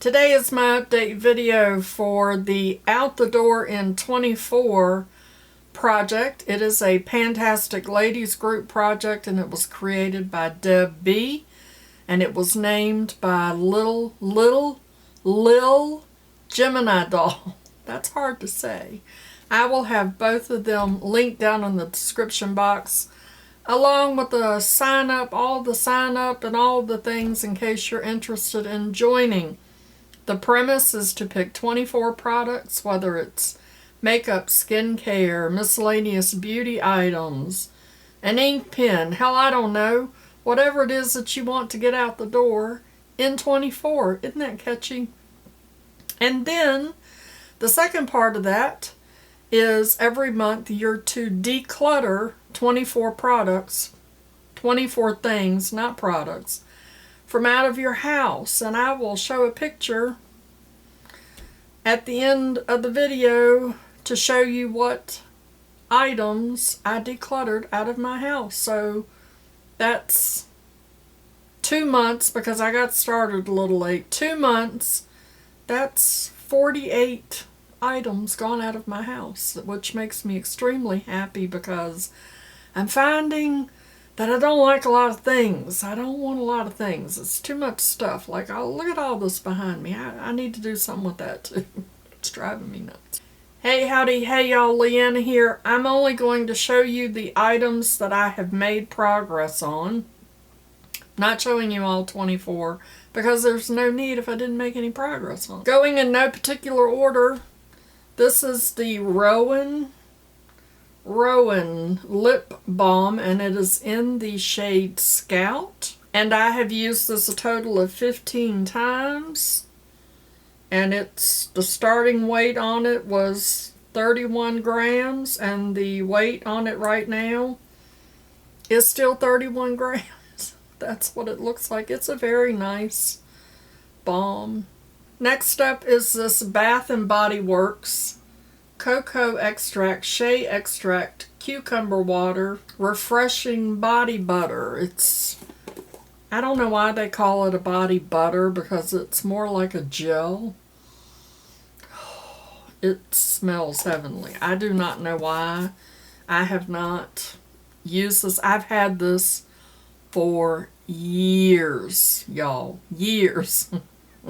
Today is my update video for the Out the Door in 24 project. It is a PANtastic Ladies group project, and it was created by Deb B. And it was named by Lil Gemini doll. That's hard to say. I will have both of them linked down in the description box, along with the sign up, all the sign up and all the things in case you're interested in joining. The premise is to pick 24 products, whether it's makeup, skincare, miscellaneous beauty items, an ink pen, hell, I don't know, whatever it is that you want to get out the door in 24. Isn't that catchy? And then the second part of that is every month you're to declutter 24 products, 24 things, not products, from out of your house. And I will show a picture at the end of the video to show you what items I decluttered out of my house. So that's 2 months, because I got started a little late. 2 months, that's 48 items gone out of my house, which makes me extremely happy because I'm finding that I don't like a lot of things. I don't want a lot of things. It's too much stuff. Like, oh, look at all this behind me. I need to do something with that too. It's driving me nuts. Hey, howdy, hey y'all, Leanna here. I'm only going to show you the items that I have made progress on. Not showing you all 24 because there's no need if I didn't make any progress on it. Going in no particular order, this is the Rowan lip balm, and it is in the shade Scout, and I have used this a total of 15 times, and it's the starting weight on it was 31 grams, and the weight on it right now is still 31 grams. That's what it looks like. It's a very nice balm. Next up is this Bath & Body Works Cocoa Extract, Shea Extract, Cucumber Water, Refreshing Body Butter. I don't know why they call it a body butter, because it's more like a gel. It smells heavenly. I do not know why. I have not used this. I've had this for years, y'all. Years.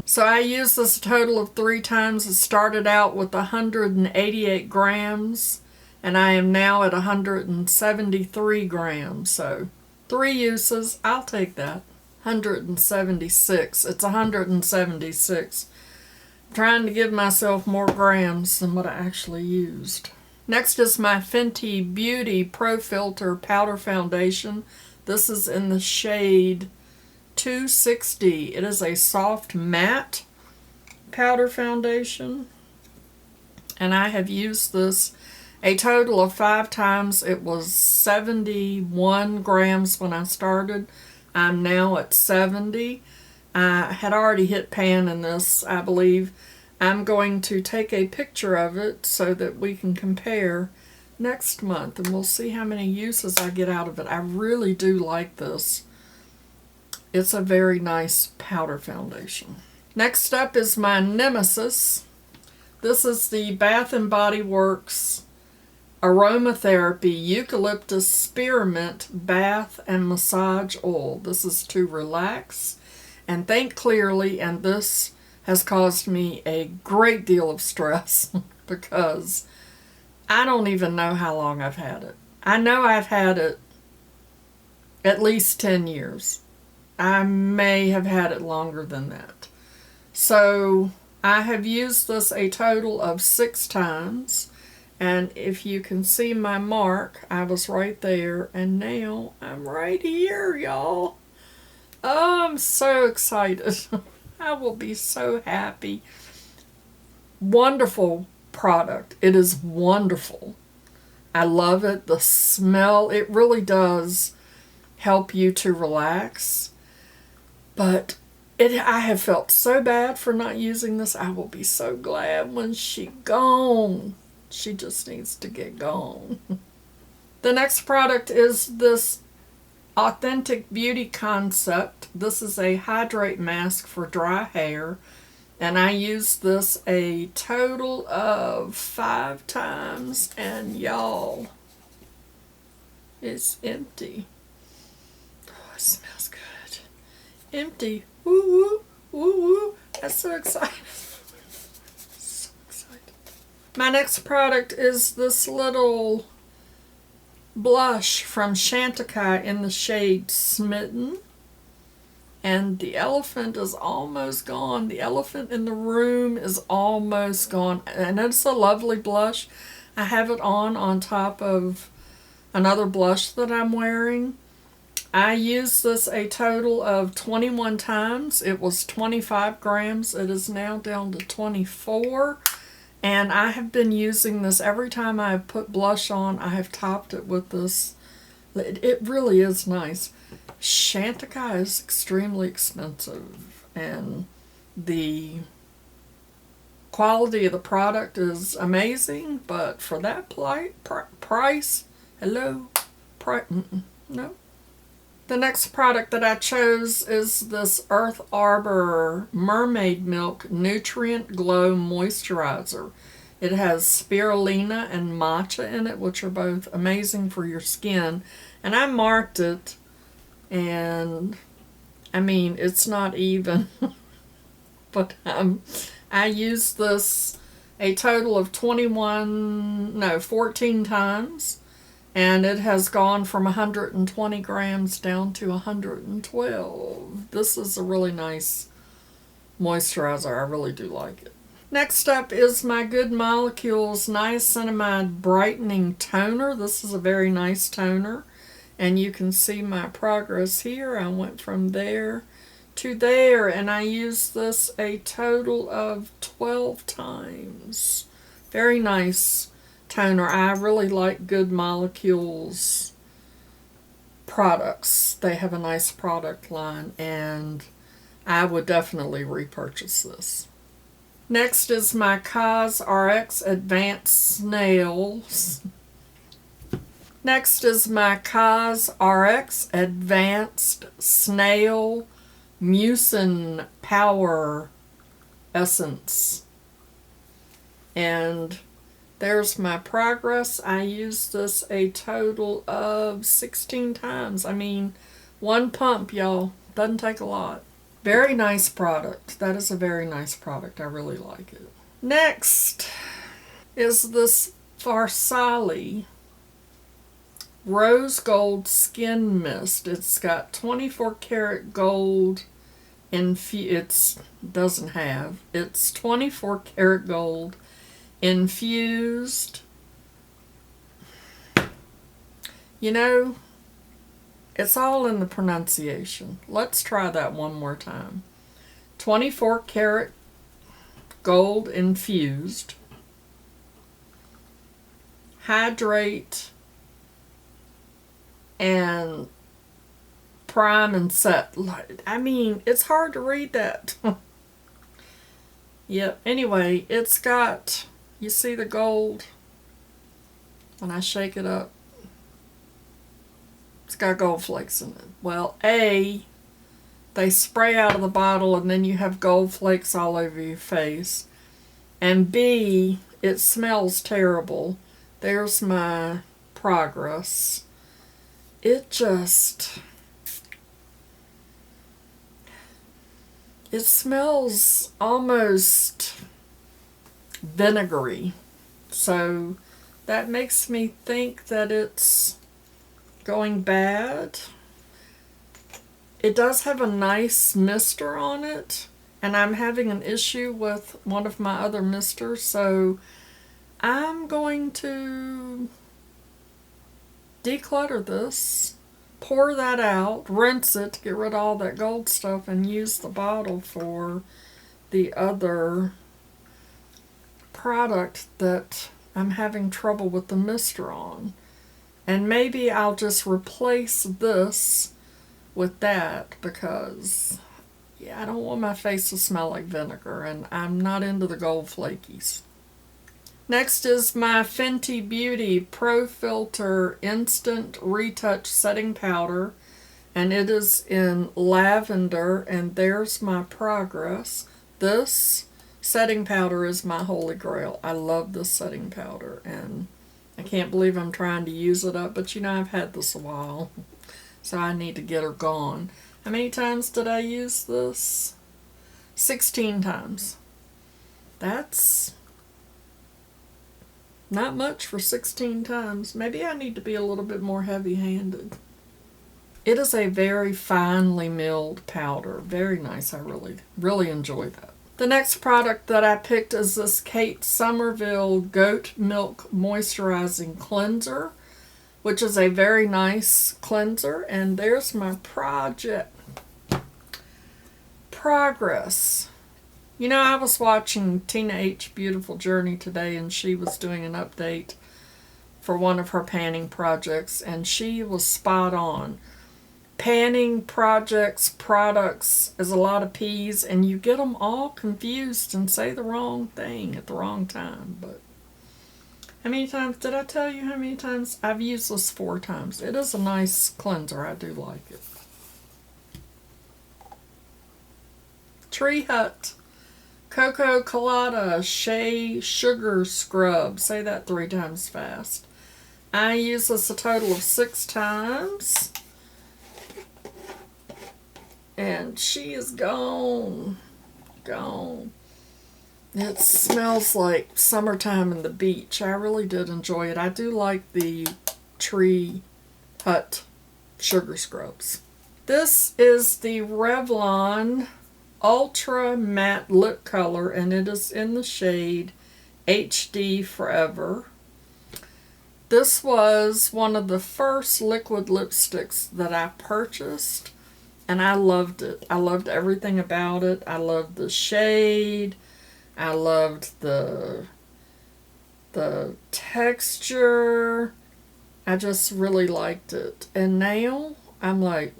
So I used this a total of 3 times. It started out with 188 grams, and I am now at 173 grams. So 3 uses, I'll take that. 176. It's 176. I'm trying to give myself more grams than what I actually used. Next is my Fenty Beauty Pro Filter Powder Foundation. This is in the shade 260. It is a soft matte powder foundation, and I have used this a total of 5 times. It was 71 grams when I started. I'm now at 70. I had already hit pan in this, I believe. I'm going to take a picture of it so that we can compare next month, and we'll see how many uses I get out of it. I really do like this. It's a very nice powder foundation. Next up is my nemesis. This is the Bath & Body Works Aromatherapy Eucalyptus Spearmint Bath and Massage Oil. This is to relax and think clearly, and this has caused me a great deal of stress because I don't even know how long I've had it. I know I've had it at least 10 years. I may have had it longer than that. So I have used this a total of 6 times. And if you can see my mark, I was right there. And now I'm right here, y'all. Oh, I'm so excited. I will be so happy. Wonderful product. It is wonderful. I love it. The smell, it really does help you to relax. But I have felt so bad for not using this. I will be so glad when she's gone. She just needs to get gone. The next product is this Authentic Beauty Concept. This is a hydrate mask for dry hair. And I used this a total of 5 times, and y'all, it's empty. Oh, it smells good. Empty. Woo woo, woo woo. That's so exciting. So excited. My next product is this little blush from Chantecaille in the shade Smitten. And the elephant is almost gone. The elephant in the room is almost gone. And it's a lovely blush. I have it on top of another blush that I'm wearing. I used this a total of 21 times. It was 25 grams. It is now down to 24. And I have been using this every time I have put blush on. I have topped it with this. It really is nice. Chantecaille is extremely expensive, and the quality of the product is amazing, but for that price, hello, no. The next product that I chose is this Earth Arbor Mermaid Milk Nutrient Glow Moisturizer. It has spirulina and matcha in it, which are both amazing for your skin. And I marked it, and I mean, it's not even, but I used this a total of 14 times, and it has gone from 120 grams down to 112. This is a really nice moisturizer. I really do like it. Next up is my Good Molecules Niacinamide Brightening Toner. This is a very nice toner. And you can see my progress here. I went from there to there, and I used this a total of 12 times. Very nice toner. I really like Good Molecules products. They have a nice product line, and I would definitely repurchase this. Next is my CosRx Advanced Snails. Next is my CosRx Advanced Snail Mucin Power Essence. And there's my progress. I used this a total of 16 times. I mean, one pump, y'all. Doesn't take a lot. Very nice product. That is a very nice product. I really like it. Next is this Farsali Rose Gold Skin Mist. It's got 24 karat gold it's 24 karat gold infused. You know, it's all in the pronunciation. Let's try that one more time. 24 karat gold infused. Hydrate and prime and set. I mean, it's hard to read that. Yep. Anyway, it's got, you see the gold when I shake it up? It's got gold flakes in it. Well, A, they spray out of the bottle and then you have gold flakes all over your face. And B, it smells terrible. There's my progress. It smells almost vinegary. So that makes me think that it's going bad. It does have a nice mister on it, and I'm having an issue with one of my other misters, so I'm going to declutter this, pour that out, rinse it to get rid of all that gold stuff, and use the bottle for the other product that I'm having trouble with the mister on. And maybe I'll just replace this with that, because I don't want my face to smell like vinegar, and I'm not into the gold flakies. Next is my Fenty Beauty Pro Filter Instant Retouch Setting Powder, and it is in lavender, and there's my progress. This Setting powder is my holy grail. I love this setting powder, and I can't believe I'm trying to use it up, but you know, I've had this a while, so I need to get her gone. How many times did I use this? 16 times. That's not much for 16 times. Maybe I need to be a little bit more heavy-handed. It is a very finely milled powder. Very nice. I really enjoy that. The next product that I picked is this Kate Somerville Goat Milk Moisturizing Cleanser, which is a very nice cleanser. And there's my progress. You know, I was watching Tina H. Beautiful Journey today, and she was doing an update for one of her panning projects, and she was spot on. Panning products is a lot of P's, and you get them all confused and say the wrong thing at the wrong time. But how many times did I tell you how many times? I've used this 4 times. It is a nice cleanser. I do like it. Tree Hut Cocoa Colada Shea Sugar Scrub. Say that 3 times fast. I use this a total of 6 times. And she is gone. Gone. It smells like summertime in the beach. I really did enjoy it. I do like the Tree Hut sugar scrubs. This is the Revlon Ultra Matte Lip Color, and it is in the shade HD Forever. This was one of the first liquid lipsticks that I purchased, and I loved it. I loved everything about it. I loved the shade. I loved the texture. I just really liked it. And now I'm like,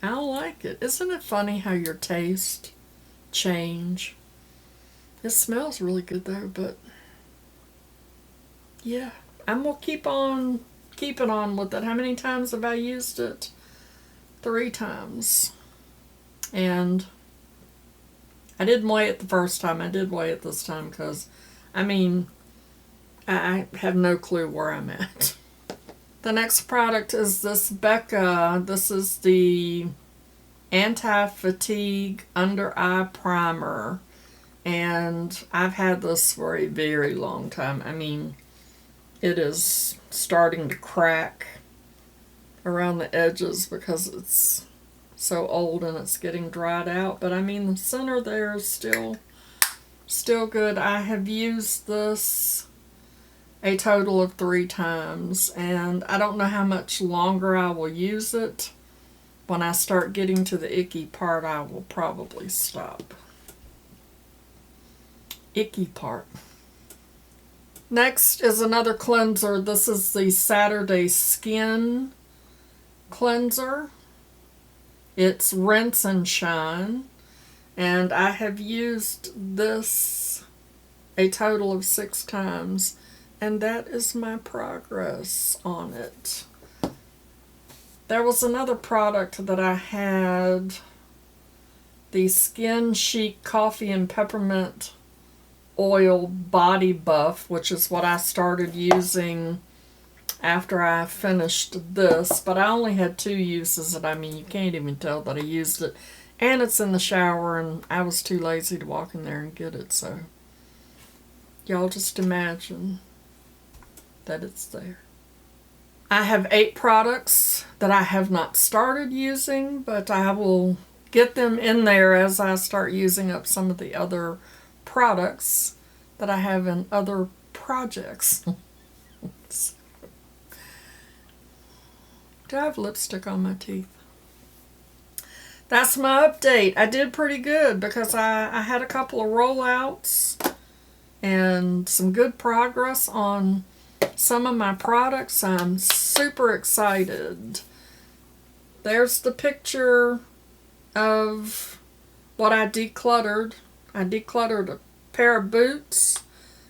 I don't like it. Isn't it funny how your taste change? It smells really good though, but yeah, I'm gonna keep on keeping on with it. How many times have I used it? 3 times. And I didn't weigh it the first time. I did weigh it this time because, I mean, I have no clue where I'm at. The next product is this Becca. This is the Anti-Fatigue Under Eye Primer. And I've had this for a very long time. I mean, it is starting to crack around the edges because it's so old and it's getting dried out. But I mean, the center there is still good. I have used this a total of 3 times, and I don't know how much longer I will use it. When I start getting to the icky part, I will probably stop. Icky part. Next is another cleanser. This is the Saturday Skin Cleanser. It's Rinse and Shine, and I have used this a total of 6 times, and that is my progress on it. There was another product that I had, the Skin Chic Coffee and Peppermint Oil Body Buff, which is what I started using after I finished this, but I only had 2 uses, and I mean, you can't even tell that I used it. And it's in the shower, and I was too lazy to walk in there and get it, so y'all just imagine that it's there. I have 8 products that I have not started using, but I will get them in there as I start using up some of the other products that I have in other projects. Do I have lipstick on my teeth? That's my update. I did pretty good because I had a couple of rollouts and some good progress on some of my products. I'm super excited. There's the picture of what I decluttered. I decluttered a pair of boots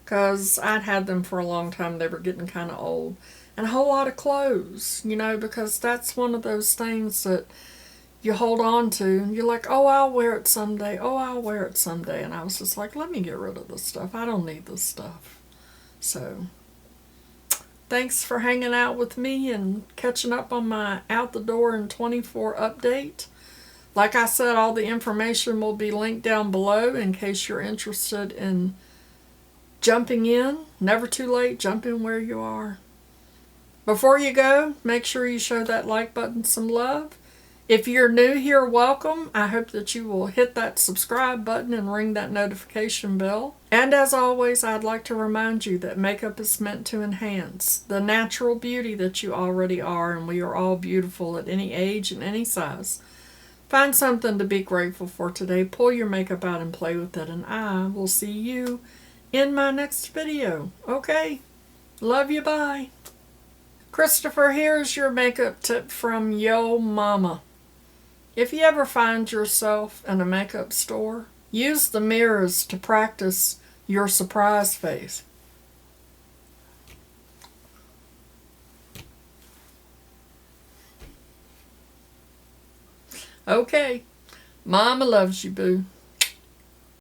because I'd had them for a long time. They were getting kind of old. And a whole lot of clothes, you know, because that's one of those things that you hold on to, and you're like, oh, I'll wear it someday. Oh, I'll wear it someday. And I was just like, let me get rid of this stuff. I don't need this stuff. So, thanks for hanging out with me and catching up on my Out the Door in 24 update. Like I said, all the information will be linked down below in case you're interested in jumping in. Never too late. Jump in where you are. Before you go, make sure you show that like button some love. If you're new here, welcome. I hope that you will hit that subscribe button and ring that notification bell. And as always, I'd like to remind you that makeup is meant to enhance the natural beauty that you already are, and we are all beautiful at any age and any size. Find something to be grateful for today. Pull your makeup out and play with it, and I will see you in my next video. Okay? Love you. Bye. Christopher, here's your makeup tip from Yo Mama. If you ever find yourself in a makeup store, use the mirrors to practice your surprise face. Okay. Mama loves you, boo.